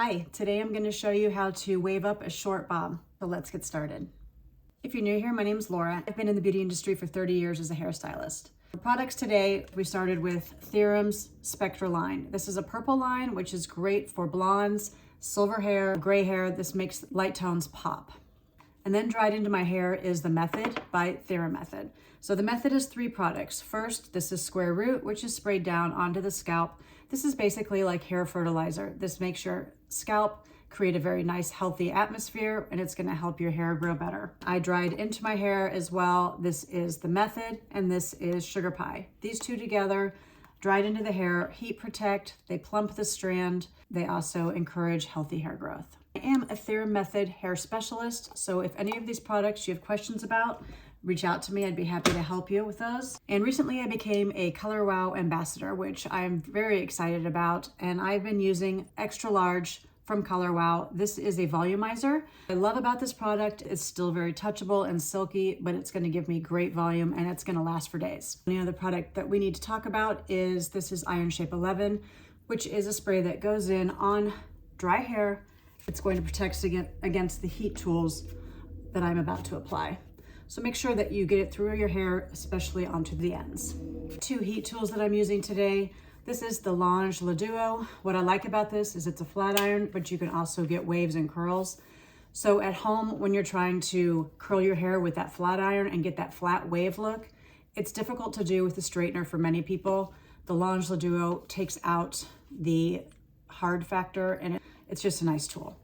Hi, today I'm going to show you how to wave up a short bob. So let's get started. If you're new here, my name is Laura. I've been in the beauty industry for 30 years as a hairstylist. For products today, we started with Theroem's Spectra line. This is a purple line, which is great for blondes, silver hair, gray hair. This makes light tones pop. And then dried into my hair is the Method by Theroem Method. So the Method is 3 products. First, this is Square Root, which is sprayed down onto the scalp. This is basically like hair fertilizer. This makes your scalp create a very nice, healthy atmosphere, and it's gonna help your hair grow better. I dried into my hair as well. This is the Method, and this is Sugar Pie. These two together, dried into the hair, heat protect, they plump the strand. They also encourage healthy hair growth. I am a Theroem Method hair specialist, so if any of these products you have questions about, reach out to me. I'd be happy to help you with those. And recently I became a Color Wow ambassador, which I'm very excited about. And I've been using extra large from Color Wow. This is a volumizer. What I love about this product, it's still very touchable and silky, but it's gonna give me great volume and it's gonna last for days. The other product that we need to talk about is, this is Iron Shape 11, which is a spray that goes in on dry hair. It's going to protect against the heat tools that I'm about to apply. So make sure that you get it through your hair, especially onto the ends. 2 heat tools that I'm using today. This is the Lange Le Duo. What I like about this is it's a flat iron, but you can also get waves and curls. So at home, when you're trying to curl your hair with that flat iron and get that flat wave look, it's difficult to do with the straightener for many people. The Lange Le Duo takes out the hard factor, and it's just a nice tool.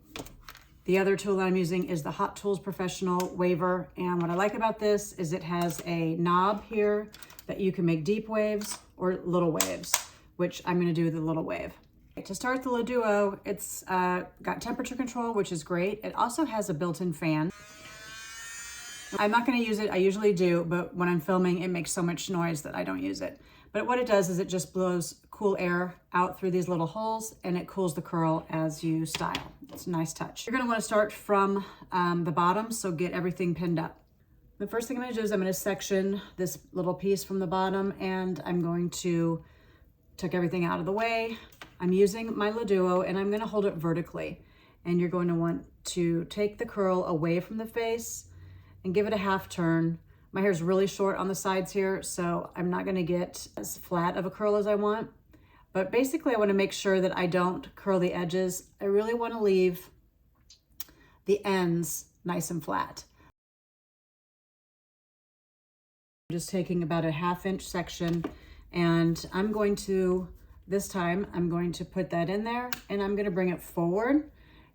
The other tool that I'm using is the Hot Tools Professional Waver. And what I like about this is it has a knob here that you can make deep waves or little waves, which I'm gonna do the little wave. To start the Le Duo, it's got temperature control, which is great. It also has a built-in fan. I'm not gonna use it, I usually do, but when I'm filming, it makes so much noise that I don't use it. But what it does is it just blows cool air out through these little holes and it cools the curl as you style. It's a nice touch. You're gonna wanna start from the bottom, so get everything pinned up. The first thing I'm gonna do is I'm gonna section this little piece from the bottom, and I'm going to tuck everything out of the way. I'm using my Le Duo and I'm gonna hold it vertically. And you're going to want to take the curl away from the face and give it a half turn. My hair is really short on the sides here, so I'm not gonna get as flat of a curl as I want. But basically I wanna make sure that I don't curl the edges. I really wanna leave the ends nice and flat. I'm just taking about a 1/2 inch section, and I'm going to, this time, I'm going to put that in there and I'm gonna bring it forward.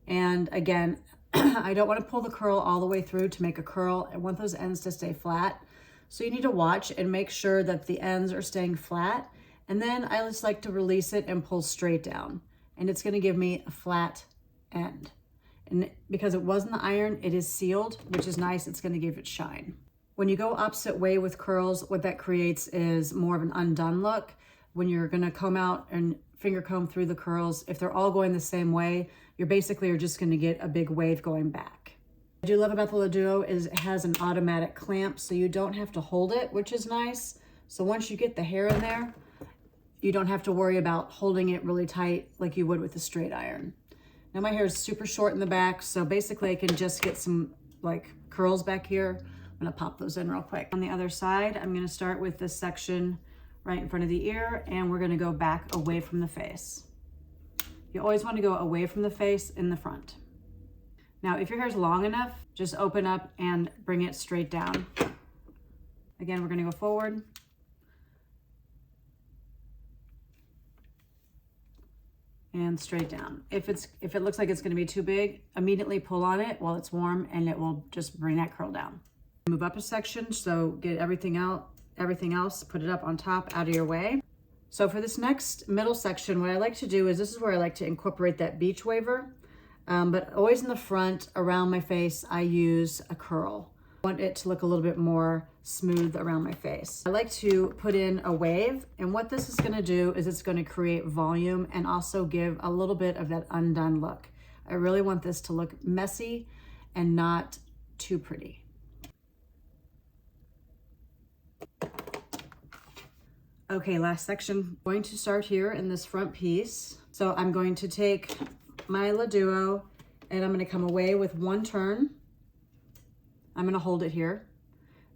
And again, I don't want to pull the curl all the way through to make a curl. I want those ends to stay flat. So you need to watch and make sure that the ends are staying flat. And then I just like to release it and pull straight down. And it's going to give me a flat end. And because it was in the iron, it is sealed, which is nice. It's going to give it shine. When you go opposite way with curls, what that creates is more of an undone look. When you're going to comb out and finger comb through the curls, if they're all going the same way, you're basically just going to get a big wave going back. What I do love about the Le Duo is it has an automatic clamp, so you don't have to hold it, which is nice. So once you get the hair in there, you don't have to worry about holding it really tight like you would with a straight iron. Now my hair is super short in the back, so basically I can just get some like curls back here. I'm gonna pop those in real quick. On the other side, I'm gonna start with this section right in front of the ear, and we're gonna go back away from the face. You always wanna go away from the face in the front. Now, if your hair is long enough, just open up and bring it straight down. Again, we're gonna go forward. And straight down. If it looks like it's gonna be too big, immediately pull on it while it's warm and it will just bring that curl down. Move up a section, so get everything else, put it up on top, out of your way. So for this next middle section, what I like to do is, this is where I like to incorporate that beach waver, but always in the front around my face, I use a curl. I want it to look a little bit more smooth around my face. I like to put in a wave, and what this is gonna do is it's gonna create volume and also give a little bit of that undone look. I really want this to look messy and not too pretty. Okay, last section. I'm going to start here in this front piece. So I'm going to take my Duo, and I'm gonna come away with one turn. I'm gonna hold it here,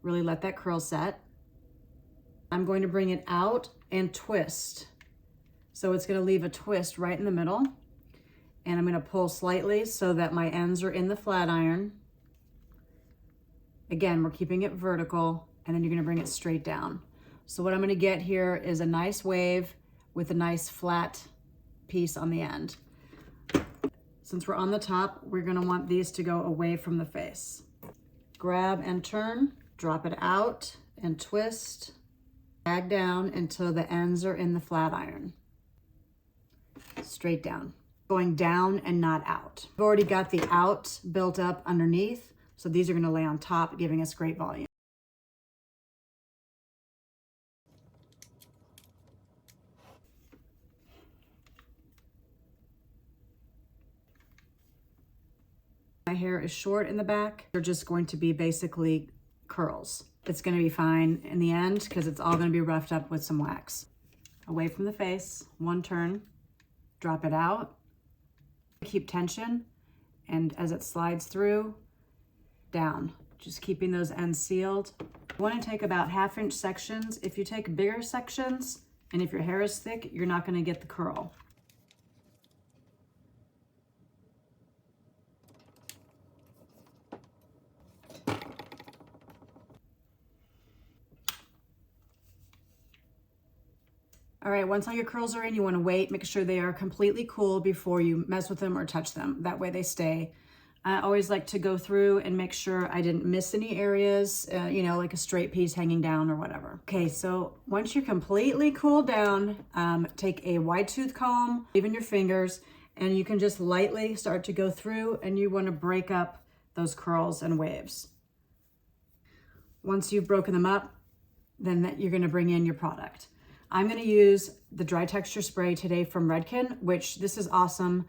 really let that curl set. I'm going to bring it out and twist. So it's gonna leave a twist right in the middle. And I'm gonna pull slightly so that my ends are in the flat iron. Again, we're keeping it vertical, and then you're gonna bring it straight down. So what I'm gonna get here is a nice wave with a nice flat piece on the end. Since we're on the top, we're gonna want these to go away from the face. Grab and turn, drop it out and twist, bag down until the ends are in the flat iron. Straight down, going down and not out. I've already got the out built up underneath, so these are gonna lay on top, giving us great volume. My hair is short in the back. They're just going to be basically curls. It's gonna be fine in the end because it's all gonna be roughed up with some wax. Away from the face, one turn, drop it out, keep tension, and as it slides through, down, just keeping those ends sealed. You wanna take about 1/2 inch sections. If you take bigger sections, and if your hair is thick, you're not gonna get the curl. All right, once all your curls are in, you wanna wait, make sure they are completely cool before you mess with them or touch them. That way they stay. I always like to go through and make sure I didn't miss any areas, you know, like a straight piece hanging down or whatever. Okay, so once you're completely cooled down, take a wide tooth comb, even your fingers, and you can just lightly start to go through, and you wanna break up those curls and waves. Once you've broken them up, then you're gonna bring in your product. I'm gonna use the dry texture spray today from Redken, which this is awesome.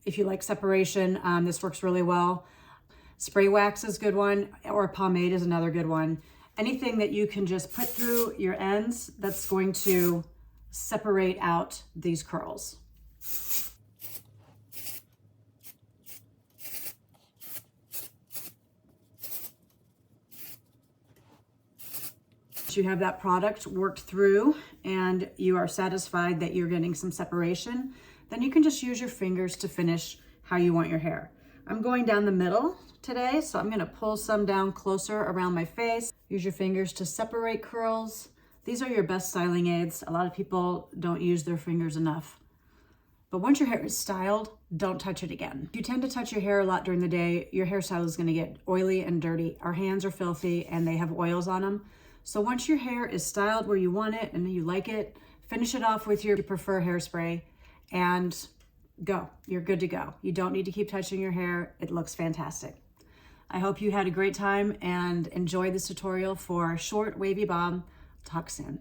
If you like separation, this works really well. Spray wax is a good one, or pomade is another good one. Anything that you can just put through your ends that's going to separate out these curls. You have that product worked through and you are satisfied that you're getting some separation, then you can just use your fingers to finish how you want your hair. I'm going down the middle today, so I'm gonna pull some down closer around my face. Use your fingers to separate curls. These are your best styling aids. A lot of people don't use their fingers enough. But once your hair is styled, don't touch it again. If you tend to touch your hair a lot during the day, your hairstyle is gonna get oily and dirty. Our hands are filthy and they have oils on them. So once your hair is styled where you want it and you like it, finish it off with your preferred hairspray and go. You're good to go. You don't need to keep touching your hair. It looks fantastic. I hope you had a great time and enjoyed this tutorial for short wavy bob. Talk soon.